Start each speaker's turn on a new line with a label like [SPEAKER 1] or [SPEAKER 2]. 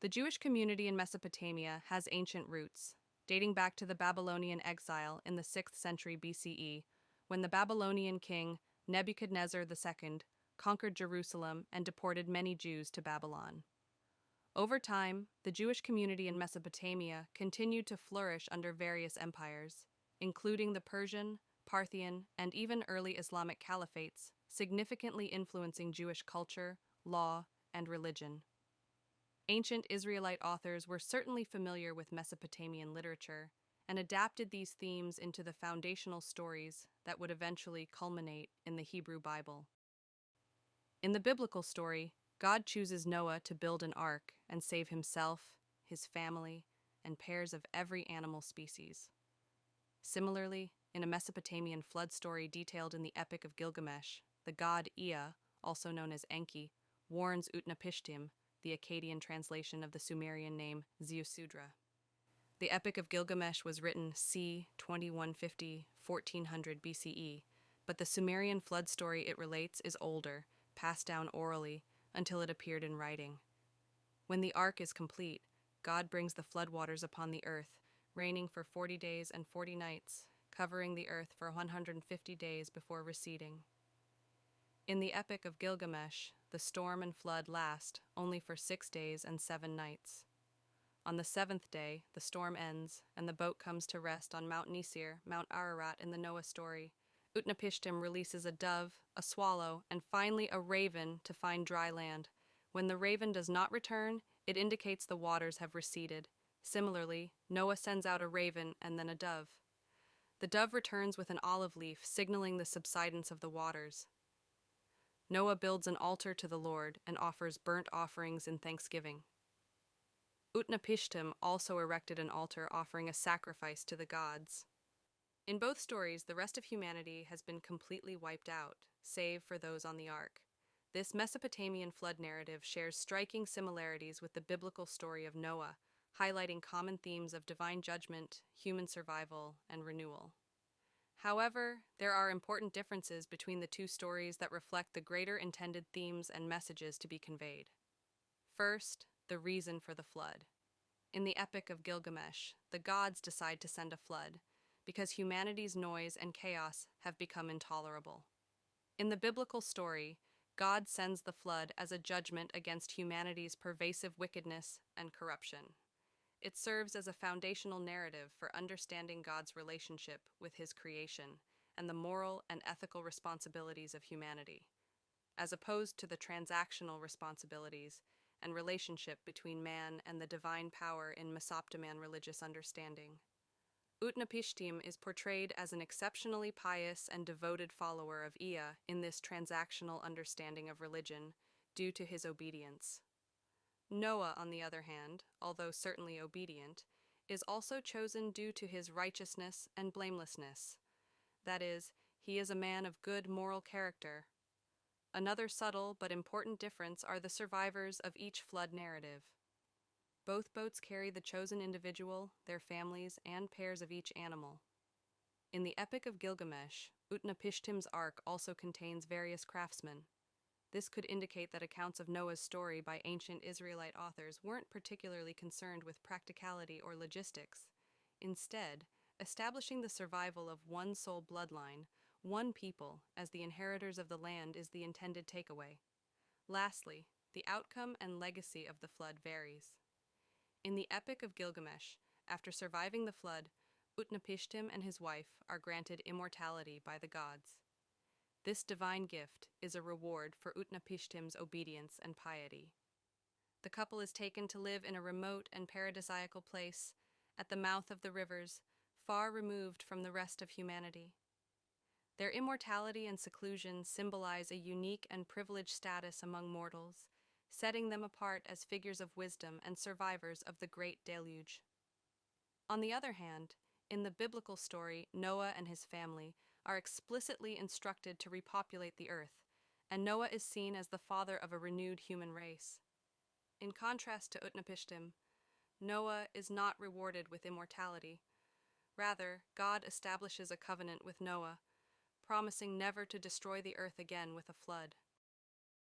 [SPEAKER 1] The Jewish community in Mesopotamia has ancient roots, dating back to the Babylonian exile in the 6th century BCE, when the Babylonian king Nebuchadnezzar II conquered Jerusalem and deported many Jews to Babylon. Over time, the Jewish community in Mesopotamia continued to flourish under various empires, including the Persian, Parthian, and even early Islamic caliphates, significantly influencing Jewish culture, law, and religion. Ancient Israelite authors were certainly familiar with Mesopotamian literature and adapted these themes into the foundational stories that would eventually culminate in the Hebrew Bible. In the biblical story, God chooses Noah to build an ark and save himself, his family, and pairs of every animal species. Similarly, in a Mesopotamian flood story detailed in the Epic of Gilgamesh, the god Ea, also known as Enki, warns Utnapishtim, the Akkadian translation of the Sumerian name Ziusudra. The Epic of Gilgamesh was written c. 2150–1400 BCE, but the Sumerian flood story it relates is older, passed down orally, until it appeared in writing. When the ark is complete, God brings the floodwaters upon the earth, raining for 40 days and 40 nights, covering the earth for 150 days before receding. In the Epic of Gilgamesh, the storm and flood last only for 6 days and 7 nights. On the 7th day, the storm ends, and the boat comes to rest on Mount Nisir, Mount Ararat in the Noah story. Utnapishtim releases a dove, a swallow, and finally a raven to find dry land. When the raven does not return, it indicates the waters have receded. Similarly, Noah sends out a raven and then a dove. The dove returns with an olive leaf, signaling the subsidence of the waters. Noah builds an altar to the Lord and offers burnt offerings in thanksgiving. Utnapishtim also erected an altar offering a sacrifice to the gods. In both stories, the rest of humanity has been completely wiped out, save for those on the ark. This Mesopotamian flood narrative shares striking similarities with the biblical story of Noah, highlighting common themes of divine judgment, human survival, and renewal. However, there are important differences between the two stories that reflect the greater intended themes and messages to be conveyed. First, the reason for the flood. In the Epic of Gilgamesh, the gods decide to send a flood, because humanity's noise and chaos have become intolerable. In the biblical story, God sends the flood as a judgment against humanity's pervasive wickedness and corruption. It serves as a foundational narrative for understanding God's relationship with His creation and the moral and ethical responsibilities of humanity, as opposed to the transactional responsibilities and relationship between man and the divine power in Mesopotamian religious understanding. Utnapishtim is portrayed as an exceptionally pious and devoted follower of Ea in this transactional understanding of religion, due to his obedience. Noah, on the other hand, although certainly obedient, is also chosen due to his righteousness and blamelessness. That is, he is a man of good moral character. Another subtle but important difference are the survivors of each flood narrative. Both boats carry the chosen individual, their families, and pairs of each animal. In the Epic of Gilgamesh, Utnapishtim's ark also contains various craftsmen. This could indicate that accounts of Noah's story by ancient Israelite authors weren't particularly concerned with practicality or logistics. Instead, establishing the survival of one sole bloodline, one people, as the inheritors of the land is the intended takeaway. Lastly, the outcome and legacy of the flood varies. In the Epic of Gilgamesh, after surviving the flood, Utnapishtim and his wife are granted immortality by the gods. This divine gift is a reward for Utnapishtim's obedience and piety. The couple is taken to live in a remote and paradisiacal place, at the mouth of the rivers, far removed from the rest of humanity. Their immortality and seclusion symbolize a unique and privileged status among mortals, setting them apart as figures of wisdom and survivors of the Great Deluge. On the other hand, in the biblical story, Noah and his family are explicitly instructed to repopulate the earth, and Noah is seen as the father of a renewed human race. In contrast to Utnapishtim, Noah is not rewarded with immortality. Rather, God establishes a covenant with Noah, promising never to destroy the earth again with a flood.